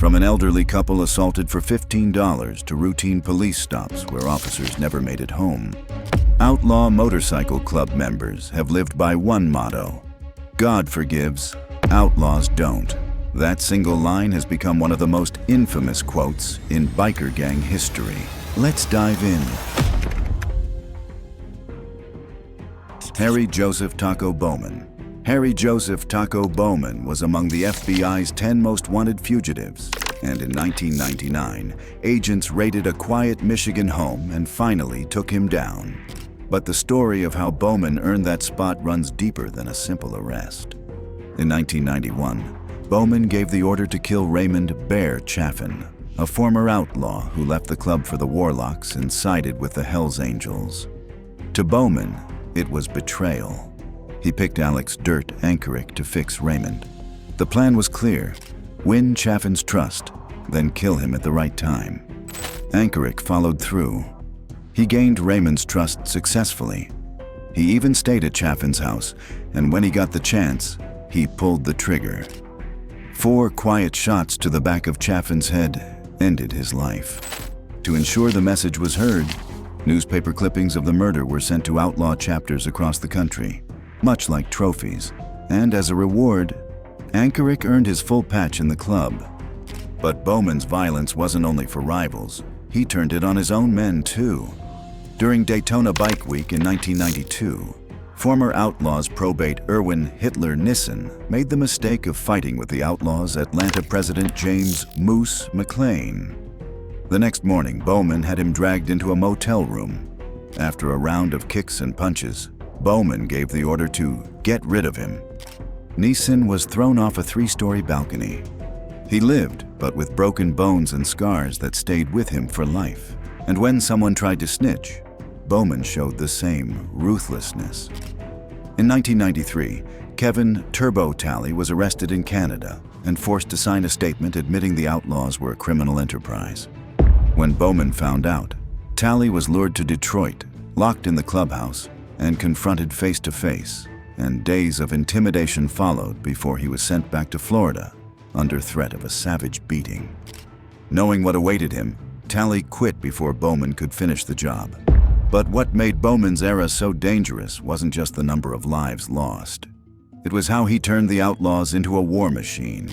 From an elderly couple assaulted for $15 to routine police stops where officers never made it home, Outlaw Motorcycle Club members have lived by one motto: God forgives, outlaws don't. That single line has become one of the most infamous quotes in biker gang history. Let's dive in. Harry Joseph Taco Bowman. Harry Joseph Taco Bowman was among the FBI's 10 most wanted fugitives, and in 1999, agents raided a quiet Michigan home and finally took him down. But the story of how Bowman earned that spot runs deeper than a simple arrest. In 1991, Bowman gave the order to kill Raymond "Bear" Chaffin, a former outlaw who left the club for the Warlocks and sided with the Hells Angels. To Bowman, it was betrayal. He picked Alex "Dirt" Ankerick to fix Raymond. The plan was clear: win Chaffin's trust, then kill him at the right time. Ankerick followed through. He gained Raymond's trust successfully. He even stayed at Chaffin's house, and when he got the chance, he pulled the trigger. 4 quiet shots to the back of Chaffin's head ended his life. To ensure the message was heard, newspaper clippings of the murder were sent to outlaw chapters across the country, much like trophies, and as a reward, Ankerick earned his full patch in the club. But Bowman's violence wasn't only for rivals, he turned it on his own men too. During Daytona Bike Week in 1992, former Outlaws probate Erwin "Hitler" Nissen made the mistake of fighting with the Outlaws' Atlanta president James "Moose" McClain. The next morning, Bowman had him dragged into a motel room. After a round of kicks and punches, Bowman gave the order to get rid of him. Nissen was thrown off a 3-story balcony. He lived, but with broken bones and scars that stayed with him for life. And when someone tried to snitch, Bowman showed the same ruthlessness. In 1993, Kevin "Turbo" Talley was arrested in Canada and forced to sign a statement admitting the Outlaws were a criminal enterprise. When Bowman found out, Talley was lured to Detroit, locked in the clubhouse, and confronted face-to-face, and days of intimidation followed before he was sent back to Florida under threat of a savage beating. Knowing what awaited him, Talley quit before Bowman could finish the job. But what made Bowman's era so dangerous wasn't just the number of lives lost. It was how he turned the Outlaws into a war machine.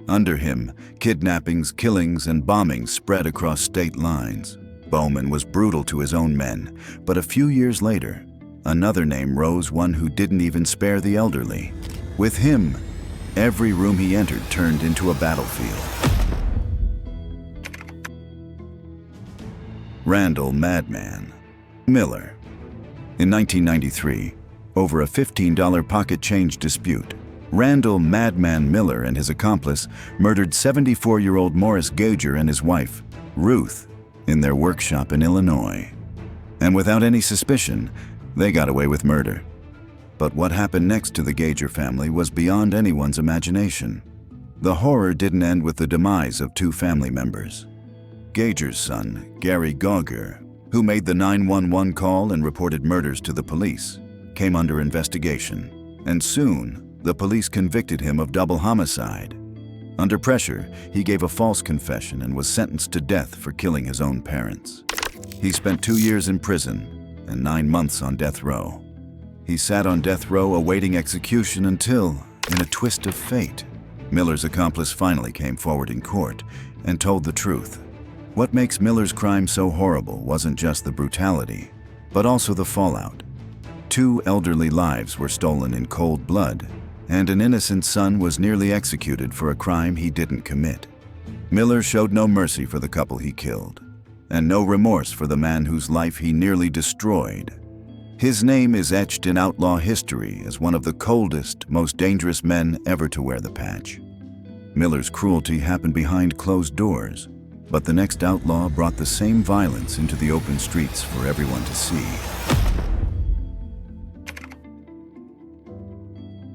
Under him, kidnappings, killings, and bombings spread across state lines. Bowman was brutal to his own men, but a few years later, another name rose, one who didn't even spare the elderly. With him, every room he entered turned into a battlefield. Randall "Madman" Miller. In 1993, over a $15 pocket change dispute, Randall "Madman" Miller and his accomplice murdered 74-year-old Morris Gager and his wife, Ruth, in their workshop in Illinois. And without any suspicion, they got away with murder. But what happened next to the Gager family was beyond anyone's imagination. The horror didn't end with the demise of 2 family members. Gager's son, Gary Gauger, who made the 911 call and reported murders to the police, came under investigation, and soon the police convicted him of double homicide. Under pressure, he gave a false confession and was sentenced to death for killing his own parents. He spent 2 years in prison and 9 months on death row. He sat on death row awaiting execution until, in a twist of fate, Miller's accomplice finally came forward in court and told the truth. What makes Miller's crime so horrible wasn't just the brutality, but also the fallout. 2 elderly lives were stolen in cold blood, and an innocent son was nearly executed for a crime he didn't commit. Miller showed no mercy for the couple he killed, and no remorse for the man whose life he nearly destroyed. His name is etched in outlaw history as one of the coldest, most dangerous men ever to wear the patch. Miller's cruelty happened behind closed doors, but the next outlaw brought the same violence into the open streets for everyone to see.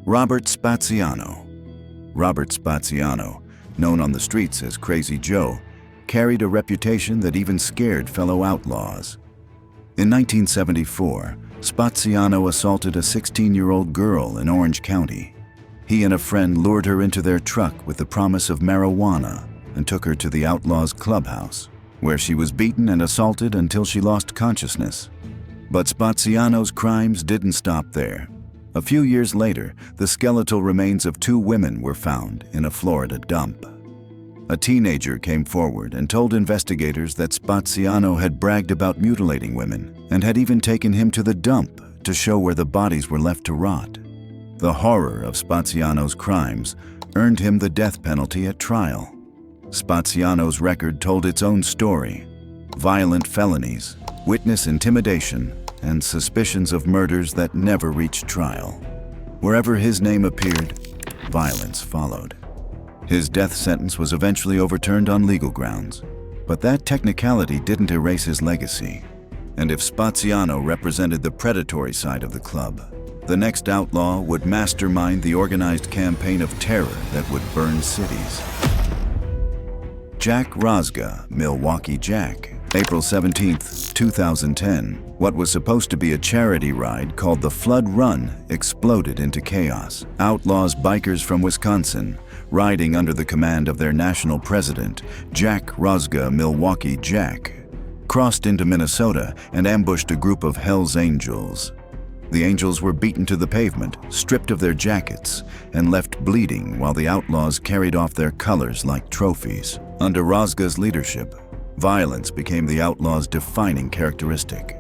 Robert Spatziano. Robert Spatziano, known on the streets as Crazy Joe, carried a reputation that even scared fellow outlaws. In 1974, Spatziano assaulted a 16-year-old girl in Orange County. He and a friend lured her into their truck with the promise of marijuana, and took her to the Outlaws clubhouse, where she was beaten and assaulted until she lost consciousness. But Spatziano's crimes didn't stop there. A few years later, the skeletal remains of 2 women were found in a Florida dump. A teenager came forward and told investigators that Spatziano had bragged about mutilating women and had even taken him to the dump to show where the bodies were left to rot. The horror of Spatziano's crimes earned him the death penalty at trial. Spatziano's record told its own story: violent felonies, witness intimidation, and suspicions of murders that never reached trial. Wherever his name appeared, violence followed. His death sentence was eventually overturned on legal grounds, but that technicality didn't erase his legacy. And if Spatziano represented the predatory side of the club, the next outlaw would mastermind the organized campaign of terror that would burn cities. Jack Rosa, Milwaukee Jack. April 17, 2010, what was supposed to be a charity ride called the Flood Run exploded into chaos. Outlaws bikers from Wisconsin, riding under the command of their national president, Jack Rosa, Milwaukee Jack, crossed into Minnesota and ambushed a group of Hell's Angels. The Angels were beaten to the pavement, stripped of their jackets, and left bleeding while the Outlaws carried off their colors like trophies. Under Rosa's leadership, violence became the Outlaws' defining characteristic.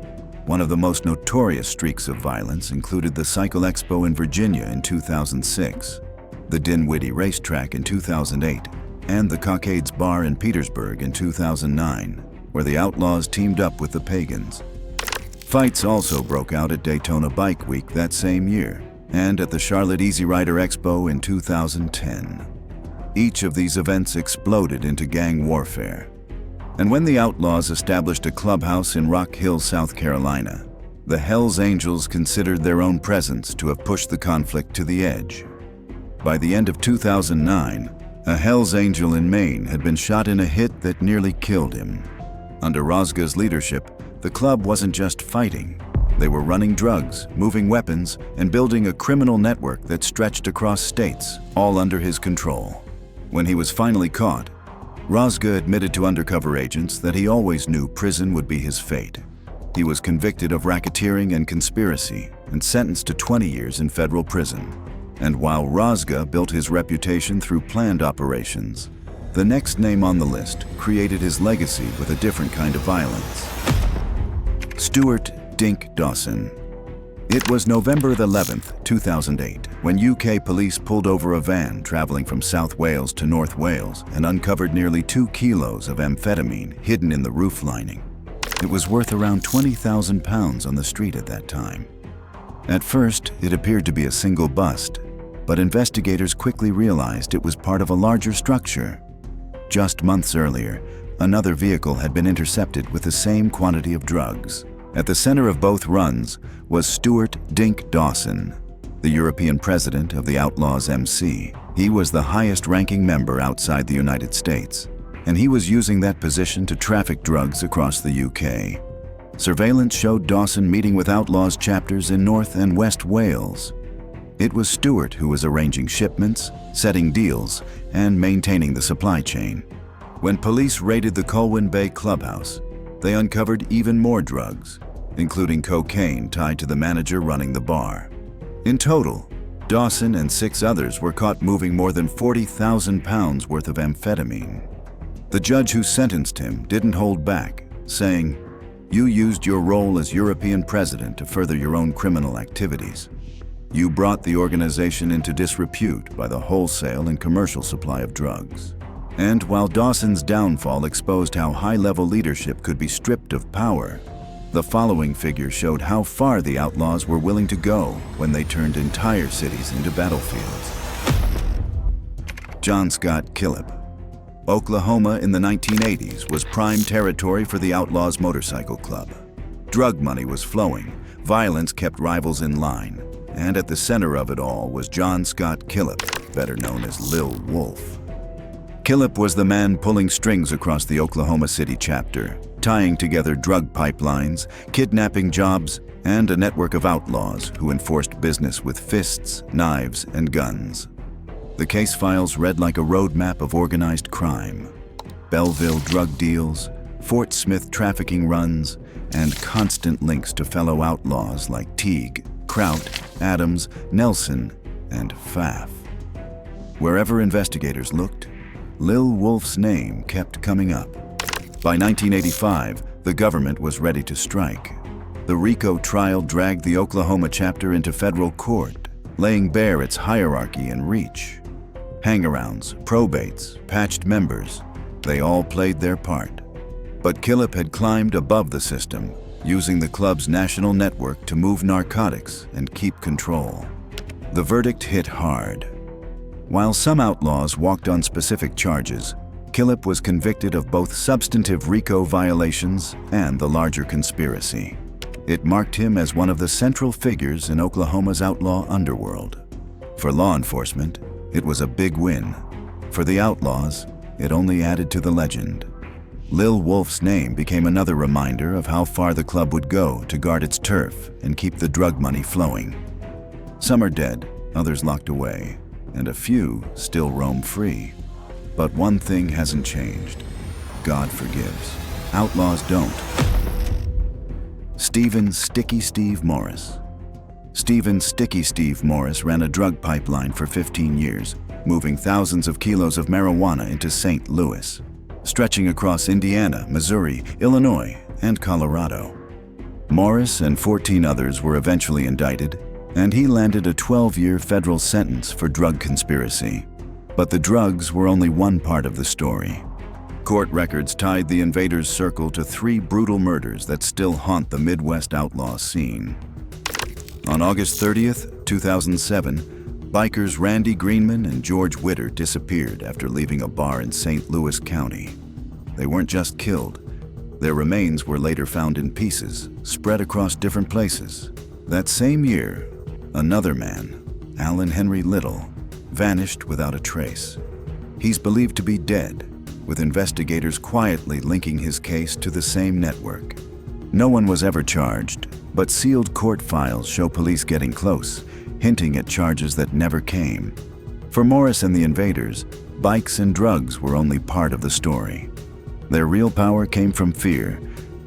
One of the most notorious streaks of violence included the Cycle Expo in Virginia in 2006, the Dinwiddie Racetrack in 2008, and the Cockades Bar in Petersburg in 2009, where the Outlaws teamed up with the Pagans. Fights also broke out at Daytona Bike Week that same year, and at the Charlotte Easy Rider Expo in 2010. Each of these events exploded into gang warfare. And when the Outlaws established a clubhouse in Rock Hill, South Carolina, the Hells Angels considered their own presence to have pushed the conflict to the edge. By the end of 2009, a Hells Angel in Maine had been shot in a hit that nearly killed him. Under Rosa's leadership, the club wasn't just fighting. They were running drugs, moving weapons, and building a criminal network that stretched across states, all under his control. When he was finally caught, Rosa admitted to undercover agents that he always knew prison would be his fate. He was convicted of racketeering and conspiracy and sentenced to 20 years in federal prison. And while Rosa built his reputation through planned operations, the next name on the list created his legacy with a different kind of violence. Stuart "Dink" Dawson. It was November 11th, 2008, when UK police pulled over a van traveling from South Wales to North Wales and uncovered nearly 2 kilos of amphetamine hidden in the roof lining. It was worth around £20,000 on the street at that time. At first, it appeared to be a single bust, but investigators quickly realized it was part of a larger structure. Just months earlier, another vehicle had been intercepted with the same quantity of drugs. At the center of both runs was Stuart "Dink" Dawson, the European president of the Outlaws MC. He was the highest-ranking member outside the United States, and he was using that position to traffic drugs across the UK. Surveillance showed Dawson meeting with Outlaws chapters in North and West Wales. It was Stuart who was arranging shipments, setting deals, and maintaining the supply chain. When police raided the Colwyn Bay clubhouse, they uncovered even more drugs, including cocaine tied to the manager running the bar. In total, Dawson and 6 others were caught moving more than £40,000 worth of amphetamine. The judge who sentenced him didn't hold back, saying, "You used your role as European president to further your own criminal activities. You brought the organization into disrepute by the wholesale and commercial supply of drugs." And while Dawson's downfall exposed how high-level leadership could be stripped of power, the following figure showed how far the Outlaws were willing to go when they turned entire cities into battlefields. John Scott Killip. Oklahoma in the 1980s was prime territory for the Outlaws Motorcycle Club. Drug money was flowing, violence kept rivals in line, and at the center of it all was John Scott Killip, better known as Lil Wolf. Killip was the man pulling strings across the Oklahoma City chapter, tying together drug pipelines, kidnapping jobs, and a network of outlaws who enforced business with fists, knives, and guns. The case files read like a roadmap of organized crime, Belleville drug deals, Fort Smith trafficking runs, and constant links to fellow outlaws like Teague, Kraut, Adams, Nelson, and Pfaff. Wherever investigators looked, Lil Wolf's name kept coming up. By 1985, the government was ready to strike. The RICO trial dragged the Oklahoma chapter into federal court, laying bare its hierarchy and reach. Hangarounds, probates, patched members, they all played their part. But Killip had climbed above the system, using the club's national network to move narcotics and keep control. The verdict hit hard. While some outlaws walked on specific charges, Killip was convicted of both substantive RICO violations and the larger conspiracy. It marked him as one of the central figures in Oklahoma's outlaw underworld. For law enforcement, it was a big win. For the outlaws, it only added to the legend. Lil Wolf's name became another reminder of how far the club would go to guard its turf and keep the drug money flowing. Some are dead, others locked away, and a few still roam free. But one thing hasn't changed. God forgives. Outlaws don't. Stephen Sticky Steve Morris. Stephen Sticky Steve Morris ran a drug pipeline for 15 years, moving thousands of kilos of marijuana into St. Louis, stretching across Indiana, Missouri, Illinois, and Colorado. Morris and 14 others were eventually indicted, and he landed a 12-year federal sentence for drug conspiracy. But the drugs were only one part of the story. Court records tied the invaders' circle to 3 brutal murders that still haunt the Midwest outlaw scene. On August 30th, 2007, bikers Randy Greenman and George Witter disappeared after leaving a bar in St. Louis County. They weren't just killed. Their remains were later found in pieces, spread across different places. That same year, another man, Alan Henry Little, vanished without a trace. He's believed to be dead, with investigators quietly linking his case to the same network. No one was ever charged, but sealed court files show police getting close, hinting at charges that never came. For Morris and the invaders, bikes and drugs were only part of the story. Their real power came from fear,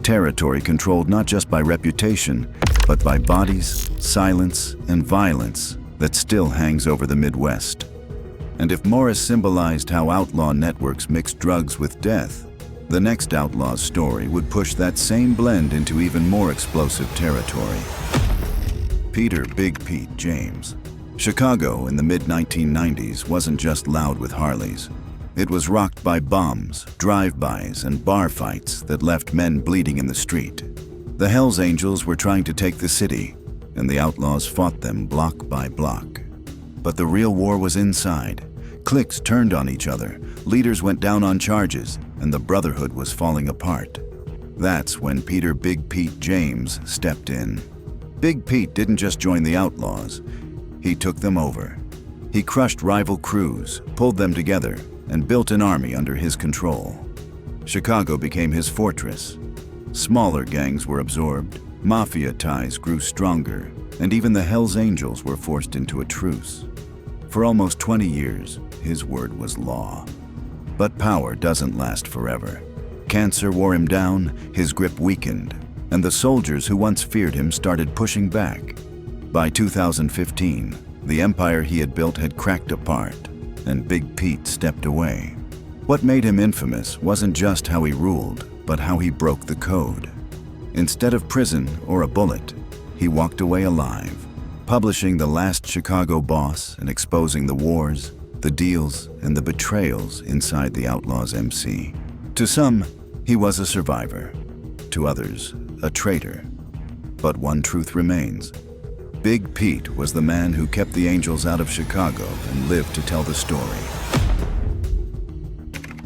territory controlled not just by reputation, but by bodies, silence, and violence that still hangs over the Midwest. And if Morris symbolized how outlaw networks mixed drugs with death, the next outlaw's story would push that same blend into even more explosive territory. Peter Big Pete James. Chicago in the mid-1990s wasn't just loud with Harleys. It was rocked by bombs, drive-bys, and bar fights that left men bleeding in the street. The Hells Angels were trying to take the city, and the outlaws fought them block by block. But the real war was inside. Cliques turned on each other, leaders went down on charges, and the brotherhood was falling apart. That's when Peter Big Pete James stepped in. Big Pete didn't just join the outlaws, he took them over. He crushed rival crews, pulled them together, and built an army under his control. Chicago became his fortress. Smaller gangs were absorbed, mafia ties grew stronger, and even the Hells Angels were forced into a truce. For almost 20 years, his word was law. But power doesn't last forever. Cancer wore him down, his grip weakened, and the soldiers who once feared him started pushing back. By 2015, the empire he had built had cracked apart, and Big Pete stepped away. What made him infamous wasn't just how he ruled, but how he broke the code. Instead of prison or a bullet, he walked away alive, publishing The Last Chicago Boss and exposing the wars, the deals, and the betrayals inside the Outlaws MC. To some, he was a survivor. To others, a traitor. But one truth remains. Big Pete was the man who kept the Angels out of Chicago and lived to tell the story.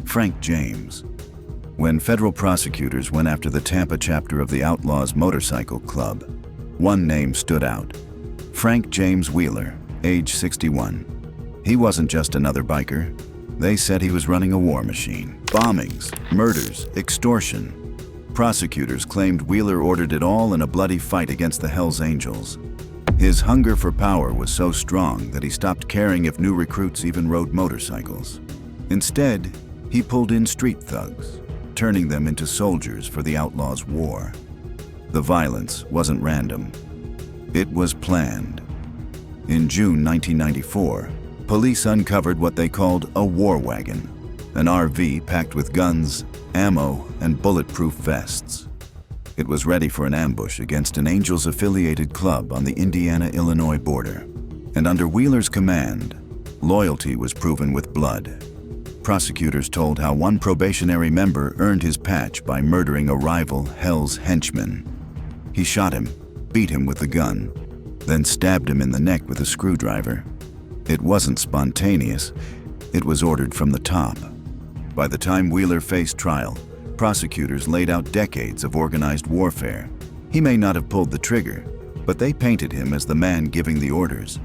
Frank James. When federal prosecutors went after the Tampa chapter of the Outlaws Motorcycle Club, one name stood out. Frank James Wheeler, age 61. He wasn't just another biker. They said he was running a war machine. Bombings, murders, extortion. Prosecutors claimed Wheeler ordered it all in a bloody fight against the Hells Angels. His hunger for power was so strong that he stopped caring if new recruits even rode motorcycles. Instead, He pulled in street thugs, turning them into soldiers for the Outlaws' war. The violence wasn't random. It was planned. In June 1994, police uncovered what they called a war wagon, an RV packed with guns, ammo, and bulletproof vests. It was ready for an ambush against an Angels-affiliated club on the Indiana-Illinois border. And under Wheeler's command, loyalty was proven with blood. Prosecutors told how one probationary member earned his patch by murdering a rival Hell's henchman. He shot him, beat him with the gun, then stabbed him in the neck with a screwdriver. It wasn't spontaneous. It was ordered from the top. By the time Wheeler faced trial, prosecutors laid out decades of organized warfare. He may not have pulled the trigger, but they painted him as the man giving the orders.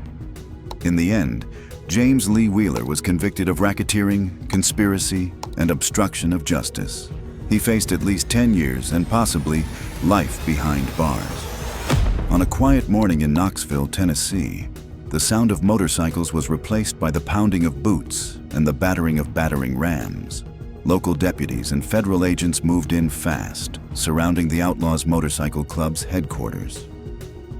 In the end, James Lee Wheeler was convicted of racketeering, conspiracy, and obstruction of justice. He faced at least 10 years and possibly life behind bars. On a quiet morning in Knoxville, Tennessee, the sound of motorcycles was replaced by the pounding of boots and the battering of battering rams. Local deputies and federal agents moved in fast, surrounding the Outlaws Motorcycle Club's headquarters.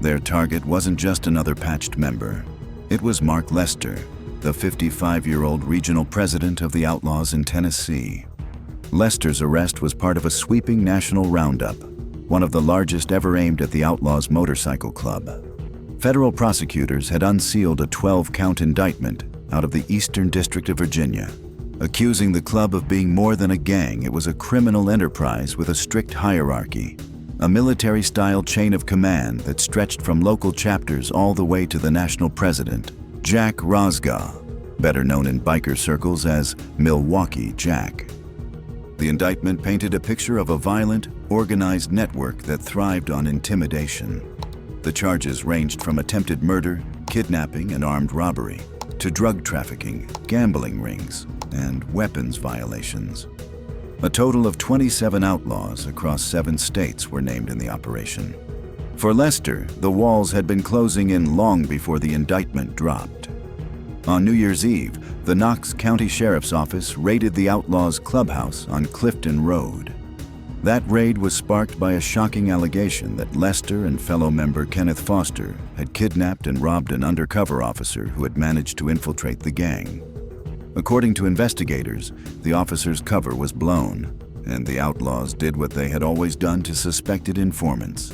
Their target wasn't just another patched member. It was Mark Lester, the 55-year-old regional president of the Outlaws in Tennessee. Lester's arrest was part of a sweeping national roundup, one of the largest ever aimed at the Outlaws Motorcycle Club. Federal prosecutors had unsealed a 12-count indictment out of the Eastern District of Virginia, accusing the club of being more than a gang. It was a criminal enterprise with a strict hierarchy, a military-style chain of command that stretched from local chapters all the way to the national president, Jack Rosga, better known in biker circles as Milwaukee Jack. The indictment painted a picture of a violent, organized network that thrived on intimidation. The charges ranged from attempted murder, kidnapping, and armed robbery, to drug trafficking, gambling rings, and weapons violations. A total of 27 outlaws across 7 states were named in the operation. For Lester, the walls had been closing in long before the indictment dropped. On New Year's Eve, the Knox County Sheriff's Office raided the Outlaws clubhouse on Clifton Road. That raid was sparked by a shocking allegation that Lester and fellow member Kenneth Foster had kidnapped and robbed an undercover officer who had managed to infiltrate the gang. According to investigators, the officer's cover was blown, and the Outlaws did what they had always done to suspected informants.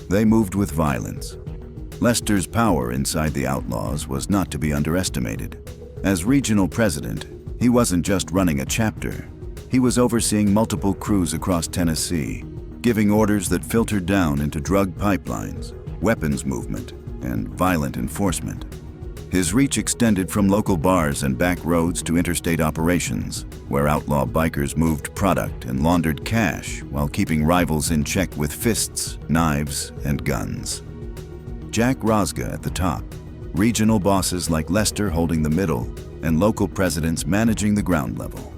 They moved with violence. Lester's power inside the Outlaws was not to be underestimated. As regional president, he wasn't just running a chapter. He was overseeing multiple crews across Tennessee, giving orders that filtered down into drug pipelines, weapons movement, and violent enforcement. His reach extended from local bars and back roads to interstate operations, where outlaw bikers moved product and laundered cash while keeping rivals in check with fists, knives, and guns. Jack Rosga at the top, regional bosses like Lester holding the middle, and local presidents managing the ground level.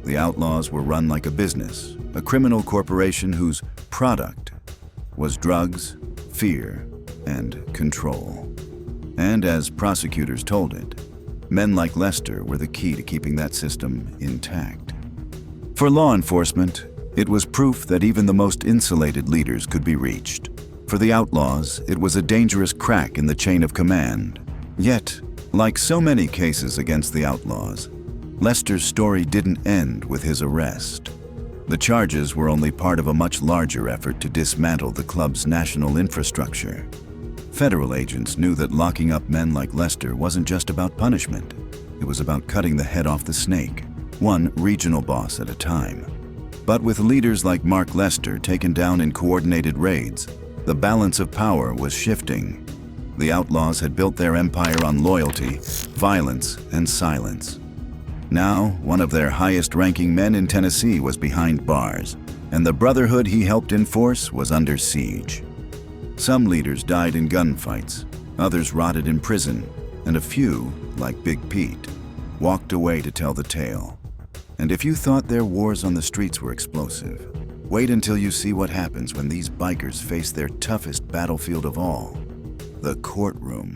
The Outlaws were run like a business, a criminal corporation whose product was drugs, fear, and control. And as prosecutors told it, men like Lester were the key to keeping that system intact. For law enforcement, it was proof that even the most insulated leaders could be reached. For the Outlaws, it was a dangerous crack in the chain of command. Yet, like so many cases against the Outlaws, Lester's story didn't end with his arrest. The charges were only part of a much larger effort to dismantle the club's national infrastructure. Federal agents knew that locking up men like Lester wasn't just about punishment. It was about cutting the head off the snake, one regional boss at a time. But with leaders like Mark Lester taken down in coordinated raids, the balance of power was shifting. The Outlaws had built their empire on loyalty, violence, and silence. Now, one of their highest-ranking men in Tennessee was behind bars, and the brotherhood he helped enforce was under siege. Some leaders died in gunfights, others rotted in prison, and a few, like Big Pete, walked away to tell the tale. And if you thought their wars on the streets were explosive, wait until you see what happens when these bikers face their toughest battlefield of all, the courtroom.